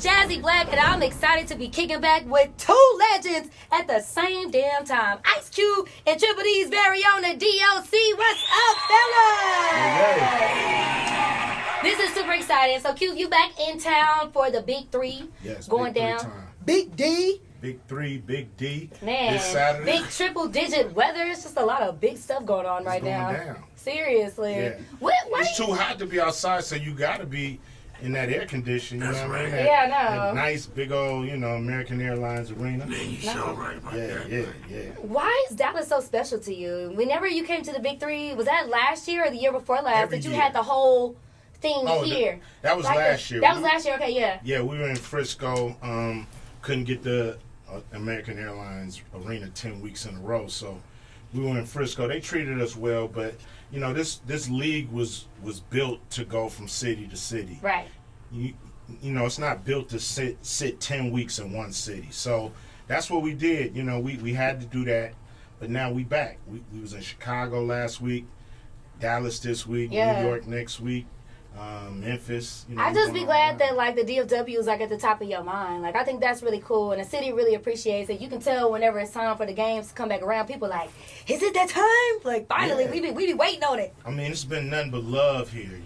Jazzy Black, and I'm excited to be kicking back with two legends at the same damn time. Ice Cube and Triple D's very own D.O.C. What's up, fellas? This is super exciting. So, Cube, you back in town for the Big 3. Yes, going Big 3 down. time. Big D. Big 3, Big D. Man, this Saturday. big triple-digit weather. It's just a lot of big stuff going on right now. Down. Seriously. Yeah. What? It's too hot to be outside, so you got to be in that air condition. You know what I mean? Yeah, I know. That nice, big old, American Airlines arena. Man, you sure right about that. Yeah. Why is Dallas so special to you? Whenever you came to the Big 3, was that last year or the year before last Every that you year. had the whole thing here? That was last year. That was last year, okay, yeah. Yeah, we were in Frisco. Couldn't get the American Airlines arena 10 weeks in a row, so we were in Frisco. They treated us well, but this league was built to go from city to city. Right. It's not built to sit 10 weeks in one city. So that's what we did. We had to do that, but now we back. We was in Chicago last week, Dallas this week, Yeah. New York next week, Memphis. I just be glad that like the DFW is like at the top of your mind. Like I think that's really cool, and the city really appreciates it. You can tell whenever it's time for the games to come back around, people like, is it that time? Like finally, Yeah. we be waiting on it. I mean, it's been nothing but love here,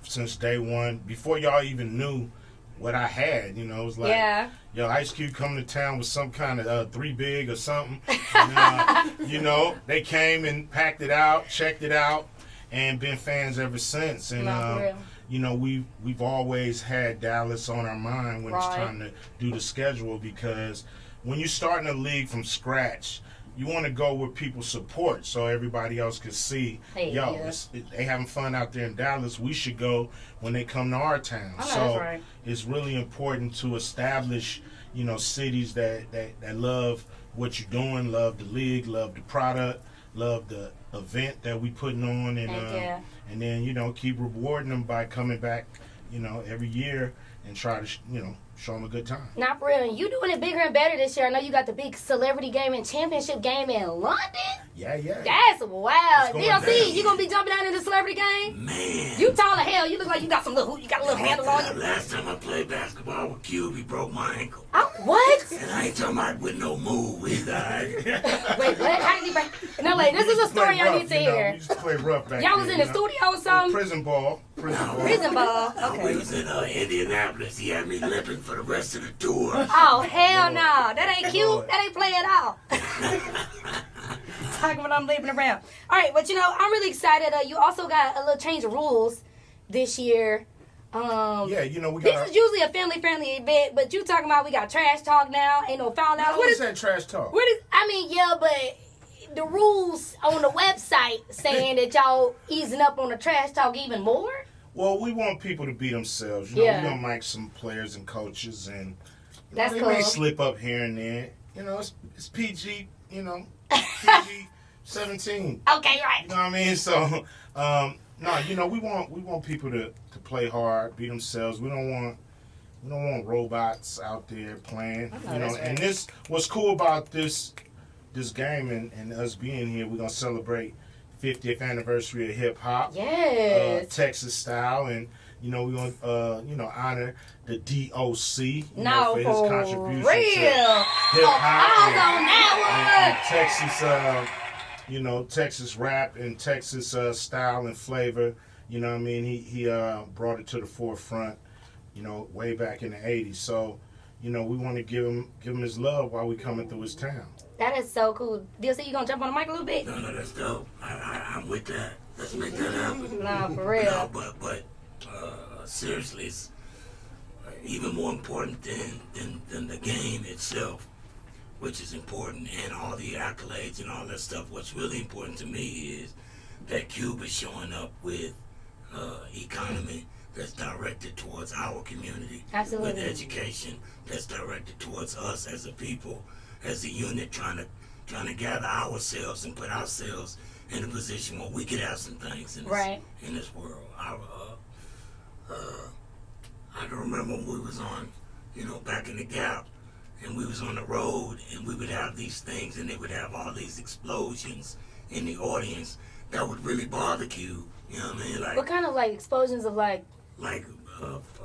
since day one. Before y'all even knew what I had, it was like, yo, Ice Cube coming to town with some kind of 3 big or something. And, they came and packed it out, checked it out, and been fans ever since. And, For real. we've always had Dallas on our mind when it's Right. time to do the schedule, because when you're starting a league from scratch, you want to go where people support so everybody else can see, they having fun out there in Dallas. We should go when they come to our town. I know, So that's right. it's really important to establish, cities that love what you're doing, love the league, love the product, love the event that we putting on, and then keep rewarding them by coming back, every year and try to show them a good time. Not for real. And you doing it bigger and better this year. I know you got the big celebrity game and championship game in London. Yeah. That's wild. It's going DLC, down. you gonna be jumping out in the celebrity game? Man. You tall as hell. You look like you got you got a little handle on you. Last time I played basketball with Cube, he broke my ankle. Oh, what? And I ain't talking about with no move either. Wait, what? How did he break? No, wait. This is a story I need to hear. We used to play rough back Y'all was in the studio or something? Prison ball. Prison ball. We Okay. was in Indianapolis. He had me limping for the rest of the tour. Oh, hell no. That ain't cute. That ain't play at all. Talking about I'm leaving around. All right, but I'm really excited. You also got a little change of rules this year. We got. This is usually a family-friendly event, but you talking about we got trash talk now. Ain't no foul out. What is that trash talk? But the rules on the website saying that y'all easing up on the trash talk even more. Well, we want people to be themselves. We don't like some players and coaches, and That's they cool. may slip up here and there. It's PG. PG 17. Okay, right. You know what I mean? So, no, we want people to play hard, be themselves. We don't want robots out there playing. That's right. And what's cool about this game and us being here, we're gonna celebrate 50th anniversary of hip hop. Yes. Texas style, and we're gonna honor the D.O.C. No, for his for contribution real. to hip hop. I was on that And Texas, Texas rap and Texas style and flavor. You know what I mean? He brought it to the forefront, way back in the 80s. So, we want to give him his love while we coming through his town. That is so cool. DLC, you gonna jump on the mic a little bit? No, that's dope. I'm with that. Let's make that happen. Nah, for real. No, but seriously, it's even more important than the game itself, which is important, and all the accolades and all that stuff. What's really important to me is that Cube is showing up with economy that's directed towards our community. Absolutely. With education that's directed towards us as a people, as a unit, trying to gather ourselves and put ourselves in a position where we could have some things in this world. I can remember when we was on, back in the Gap, and we was on the road, and we would have these things, and they would have all these explosions in the audience that would really bother you. You know what I mean? What kind of explosions of like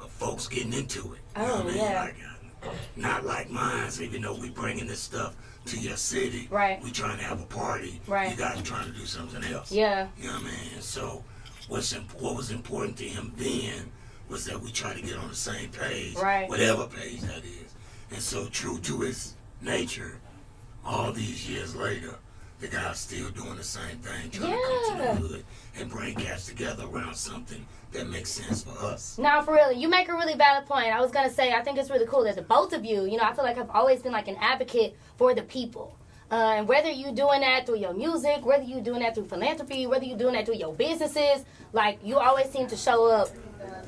folks getting into it. Oh, you know what I mean? yeah. Like, not like mine, even though we bringing this stuff to your city. Right. We trying to have a party. Right. You guys are trying to do something else. Yeah. You know what I mean? So what was important to him then was that we try to get on the same page. Right. Whatever page that is. And so true to his nature, all these years later, the guy's still doing the same thing, trying to come to the hood and bring cats together around something that makes sense for us. No, for real. You make a really valid point. I was going to say, I think it's really cool that the both of you, I feel like I've always been like an advocate for the people. And whether you're doing that through your music, whether you're doing that through philanthropy, whether you're doing that through your businesses, like you always seem to show up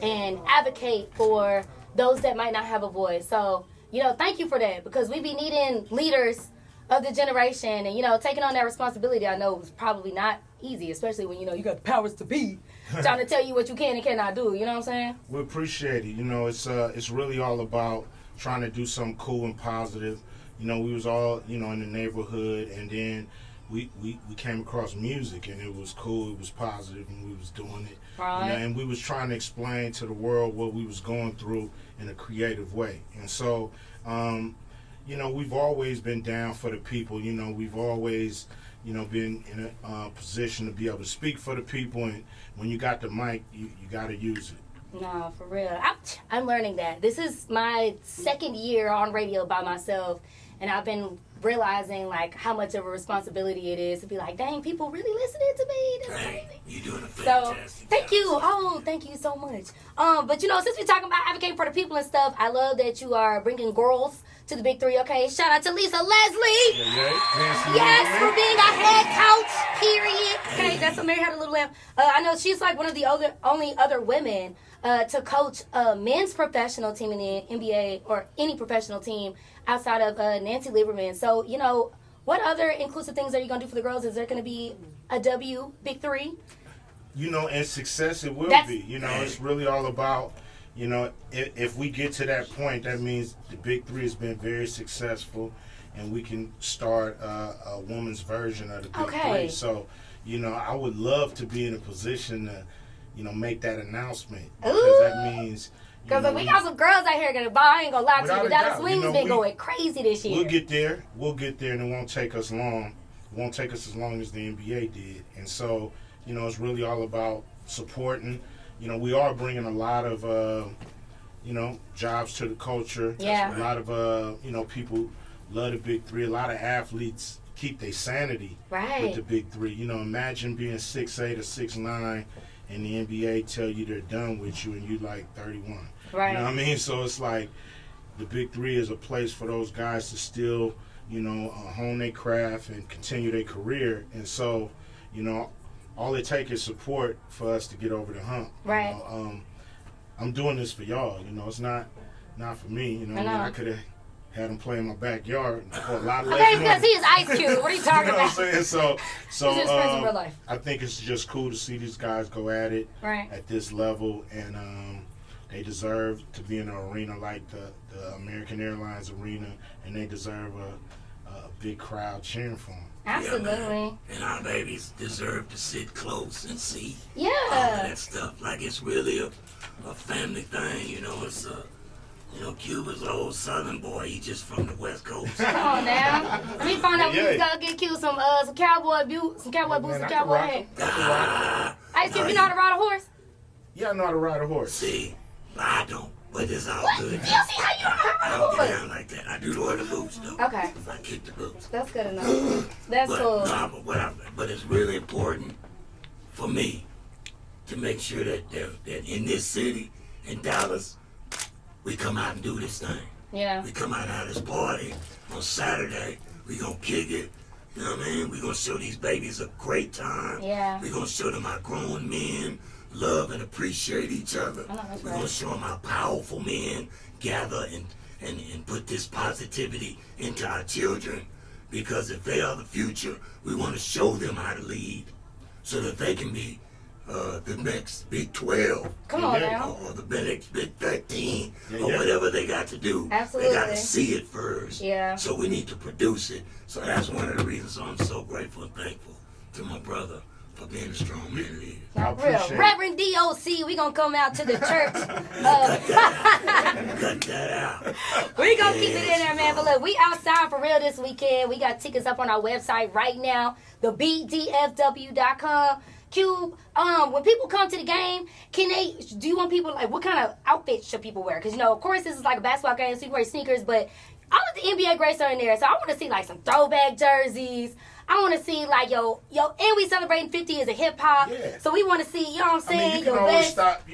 and advocate for those that might not have a voice. So, thank you for that, because we be needing leaders of the generation, and taking on that responsibility, I know, was probably not easy, especially when you got the powers to be trying to tell you what you can and cannot do. You know what I'm saying? We appreciate it. It's really all about trying to do something cool and positive. We was all in the neighborhood, and then we came across music, and it was cool, it was positive, and we was doing it. Right. And we was trying to explain to the world what we was going through in a creative way. And so we've always been down for the people. We've always, been in a position to be able to speak for the people. And when you got the mic, you got to use it. No, for real. I'm learning that. This is my second year on radio by myself, and I've been realizing like how much of a responsibility it is to be like, dang, people really listening to me. That's crazy. You're doing a fantastic thank job. you. Oh, thank you so much. But since we're talking about advocating for the people and stuff, I love that you are bringing girls to the Big Three. Okay, shout out to Lisa Leslie. Yes, for being a head coach. Period. Okay, that's a Mary Had a Little Lamb. I know she's like one of the only other women to coach a men's professional team in the NBA or any professional team outside of Nancy Lieberman. So, what other inclusive things are you going to do for the girls? Is there going to be a W Big Three? And success it will be. It's really all about, if we get to that point, that means the Big Three has been very successful, and we can start a woman's version of the Big Three. So, I would love to be in a position to, make that announcement. Because that means... Because we got some girls out here gonna buy. I ain't gonna lie to you. Dallas Swing's been going crazy this year. We'll get there, and it won't take us long. It won't take us as long as the NBA did. And so, it's really all about supporting. We are bringing a lot of, jobs to the culture. Yeah. A lot of, people love the Big Three. A lot of athletes keep their sanity with the Big Three. Imagine being 6'8" or 6'9", and the NBA tell you they're done with you, and you like 31. Right. You know what I mean? So it's like the Big Three is a place for those guys to still, hone their craft and continue their career. And so, all it takes is support for us to get over the hump. Right. I'm doing this for y'all. It's not for me. I could have had him play in my backyard for a lot less money. Because he is Ice Cube. What are you talking about? What I'm saying? So he's just friends in real life. I think it's just cool to see these guys go at it at this level, and they deserve to be in an arena like the American Airlines arena, and they deserve a big crowd cheering for them. Absolutely. Yeah, and our babies deserve to sit close and see all of that stuff. Like, it's really a family thing, it's Cuba's an old Southern boy. He just from the West Coast. Come on now. Let me find out when we gotta get Q some cowboy boots, some cowboy hat. Ice Cube, you know how to ride a horse? Yeah, I know how to ride a horse. See, I don't. But it's all good. You see how you I don't get down like that. I do wear the boots, though. Okay. I kick the boots. That's good enough. That's cool. But it's really important for me to make sure that in this city, in Dallas, we come out and do this thing. Yeah. We come out and have this party on Saturday. We gonna kick it. You know what I mean? We gonna show these babies a great time. Yeah. We gonna show them how grown men love and appreciate each other. We're gonna show them how powerful men gather and put this positivity into our children. Because if they are the future, we want to show them how to lead so that they can be the next Big 12. Come on now. Or the next Big 13. Or whatever they got to do. Absolutely. They got to see it first. Yeah. So we need to produce it. So that's one of the reasons I'm so grateful and thankful to my brother, for being a strong man it is. Not real. Reverend D.O.C, we gonna come out to the church. Cut that out. We gonna keep it in there, man. But look, we outside for real this weekend. We got tickets up on our website right now, thebeatdfw.com. Q, when people come to the game, do you want people, like, what kind of outfits should people wear? Because, you know, of course, this is like a basketball game, so you can wear sneakers, but all of the NBA greats are in there, so I want to see, like, some throwback jerseys. I want to see, like, and we celebrating 50 years of hip-hop, so we want to see, you know what I'm saying, you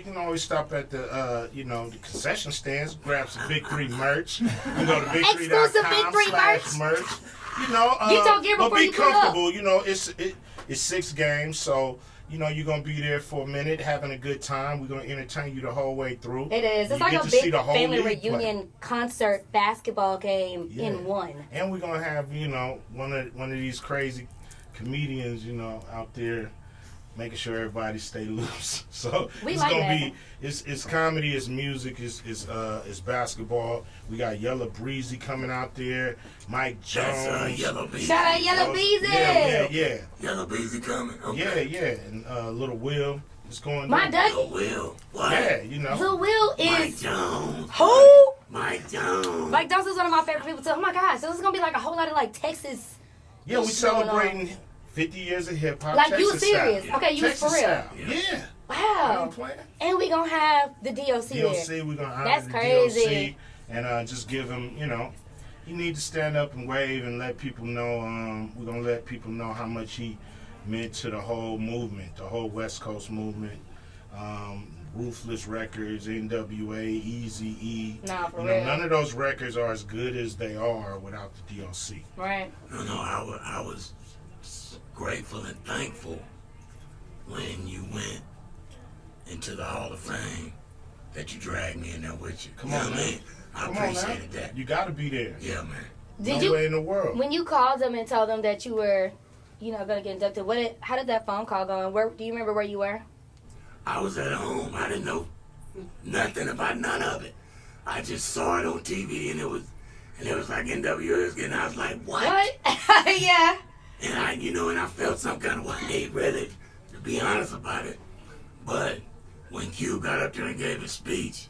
can always stop at the, the concession stands, grab some Big 3 merch. You can go to Exclusive Big 3 big3.com/merch. Get your gear before you pull up. But be comfortable, it's 6 games, so... you're going to be there for a minute having a good time. We're going to entertain you the whole way through. It is. It's like a big family reunion concert basketball game in one. And we're going to have, one of these crazy comedians, out there making sure everybody stay loose. So it's going to be, it's comedy, it's music, it's basketball. We got Yella Beezy coming out there. Mike Jones. Yella Beezy. Shout out Yella Beezy. Yeah. Yella Beezy coming. Okay. Yeah. And Lil Will is going My Dougie. Lil Will. What? Yeah, Lil Will is... Mike Jones. Who? Mike Jones. Mike Jones is one of my favorite people too. Oh my gosh. So this is going to be like a whole lot of like Texas... Yeah, we celebrating 50 years of hip-hop. Like, Texas you serious? Style. Okay, you Texas for real? Style. Yeah. Wow. And we going to have the D.O.C. D.O.C. We're going to honor That's the crazy. D.O.C. And just give him, he need to stand up and wave and let people know, we're going to let people know how much he meant to the whole movement, the whole West Coast movement. Ruthless Records, NWA, Eazy-E. Nah, for real. None of those records are as good as they are without the D.O.C. Right. No, I was grateful and thankful when you went into the Hall of Fame that you dragged me in there with you. Come on, man. I appreciated that. You got to be there. Yeah, man. No way in the world. When you called them and told them that you were, going to get inducted, how did that phone call go? And do you remember where you were? I was at home. I didn't know nothing about none of it. I just saw it on TV and it was like NWA, and I was like, what? Yeah. And I felt some kind of way, really, to be honest about it. But when Q got up there and gave his speech,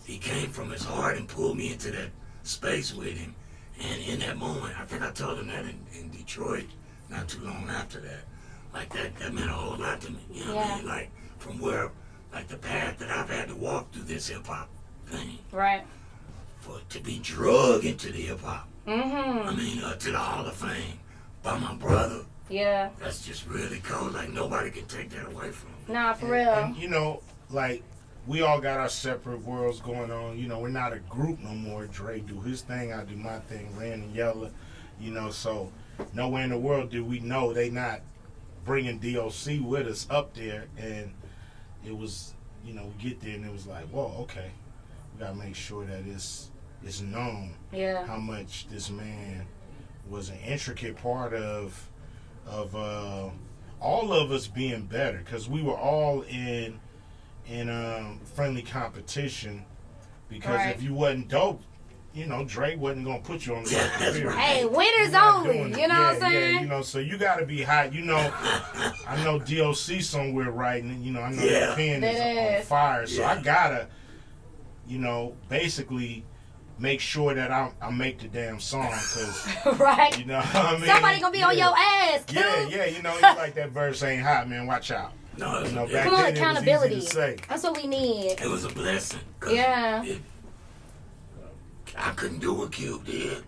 he came from his heart and pulled me into that space with him. And in that moment, I think I told him that in Detroit not too long after that. Like, that meant a whole lot to me. You know what I mean? Like, from where, like, the path that I've had to walk through this hip-hop thing. Right. To be drugged into the hip-hop. Mm-hmm. I mean, to the Hall of Fame by my brother. Yeah. That's just really cool. Like, nobody can take that away from me. Nah, for real. And, like, we all got our separate worlds going on. We're not a group no more. Dre do his thing, I do my thing. Ren and Yella, so nowhere in the world do we know they not bringing D.O.C. with us up there. And it was, we get there and it was like, whoa, okay. We got to make sure that it's known how much this man was an intricate part of all of us being better, because we were all in friendly competition, because if you wasn't dope, Dre wasn't gonna put you on the record. Hey, winners only. You know what I'm saying? Yeah, so you gotta be hot. I know D.O.C. somewhere writing. I know the pen is on fire. So I gotta, basically make sure that I make the damn song, because right. You know what I mean? Somebody gonna be on your ass, too. Yeah. It's like that verse ain't hot, man. Watch out. No, back come on, then accountability. It was easy to say. That's what we need. It was a blessing. Yeah. I couldn't do what Cube did.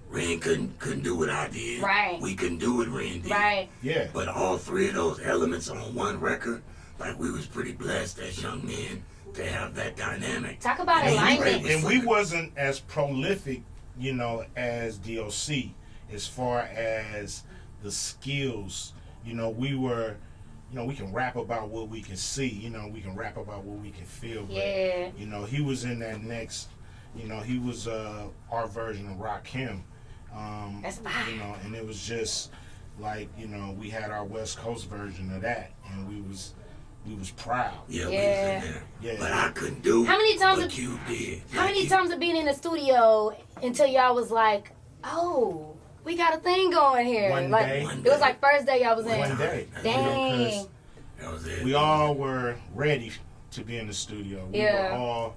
Ren couldn't do what I did. Right. We couldn't do what Ren did. Right. Yeah. But all three of those elements on one record, like, we was pretty blessed as young men to have that dynamic. Talk about alignment. And we wasn't as prolific, as D.O.C. as far as the skills. We were, we can rap about what we can see. We can rap about what we can feel. Yeah. But, he was in that next, he was our version of Rakim. That's fine. And it was just like, we had our West Coast version of that, and we was proud. Yeah, we was in there. Yeah. But I couldn't do what Cube did. How many times of being in the studio until y'all was like, oh, we got a thing going here. One like day. it was like first day y'all was in. One day. Dang. That was it. We all were ready to be in the studio. We were all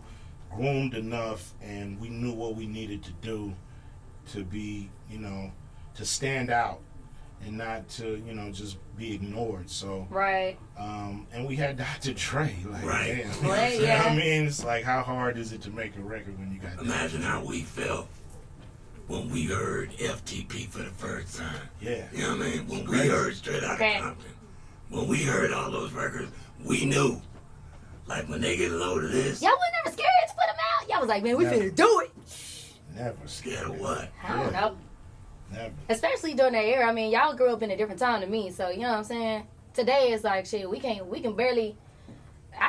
groomed enough, and we knew what we needed to do to be, to stand out and not to, just be ignored. So right. And we had Dr. Dre. Like, right. damn. Right, yeah. I mean, it's like, how hard is it to make a record when you got? Imagine how we felt when we heard FTP for the first time. Yeah. You know what I mean? When we heard Straight Outta Compton, when we heard all those records, we knew. Like, when they get a load of this. Y'all wasn't never scared to put them out? Y'all was like, man, we finna do it. Never. Scared of what? I don't know. Never. Especially during that era. I mean, y'all grew up in a different time than me, so you know what I'm saying? Today is like, shit, I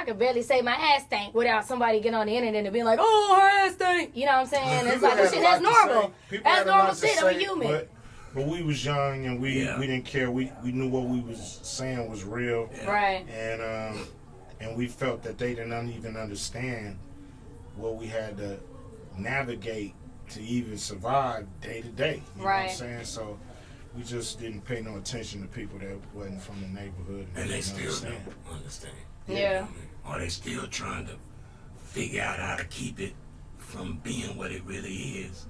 can barely say my ass stank without somebody getting on the internet and being like, oh, her ass stank. You know what I'm saying? It's like, this shit, that's normal. That's normal shit. I'm a human. But we was young and we didn't care. We knew what we was saying was real. Yeah. Right. And we felt that they didn't even understand what we had to navigate to even survive day to day. You know what I'm saying? So we just didn't pay no attention to people that wasn't from the neighborhood. And they still don't understand. Yeah. Or they still trying to figure out how to keep it from being what it really is.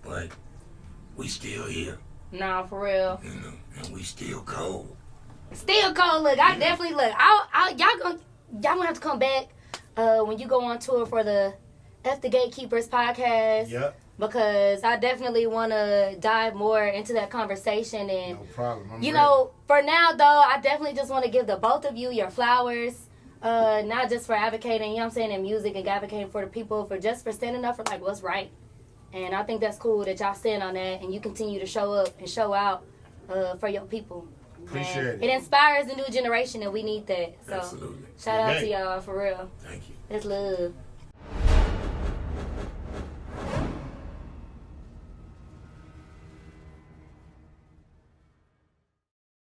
But we still here. Nah, for real. And we still cold. Still cold. Look, I definitely look. Y'all gonna have to come back when you go on tour for the F the Gatekeepers podcast. Yep. Because I definitely want to dive more into that conversation. And no problem. I'm you ready. know, for now though, I definitely just want to give the both of you your flowers. Not just for advocating, you know what I'm saying, in music and advocating for the people, for standing up for like what's right. And I think that's cool that y'all stand on that and you continue to show up and show out for your people. Appreciate it. It inspires the new generation and we need that. So Absolutely. shout out to y'all for real. Thank you. It's love.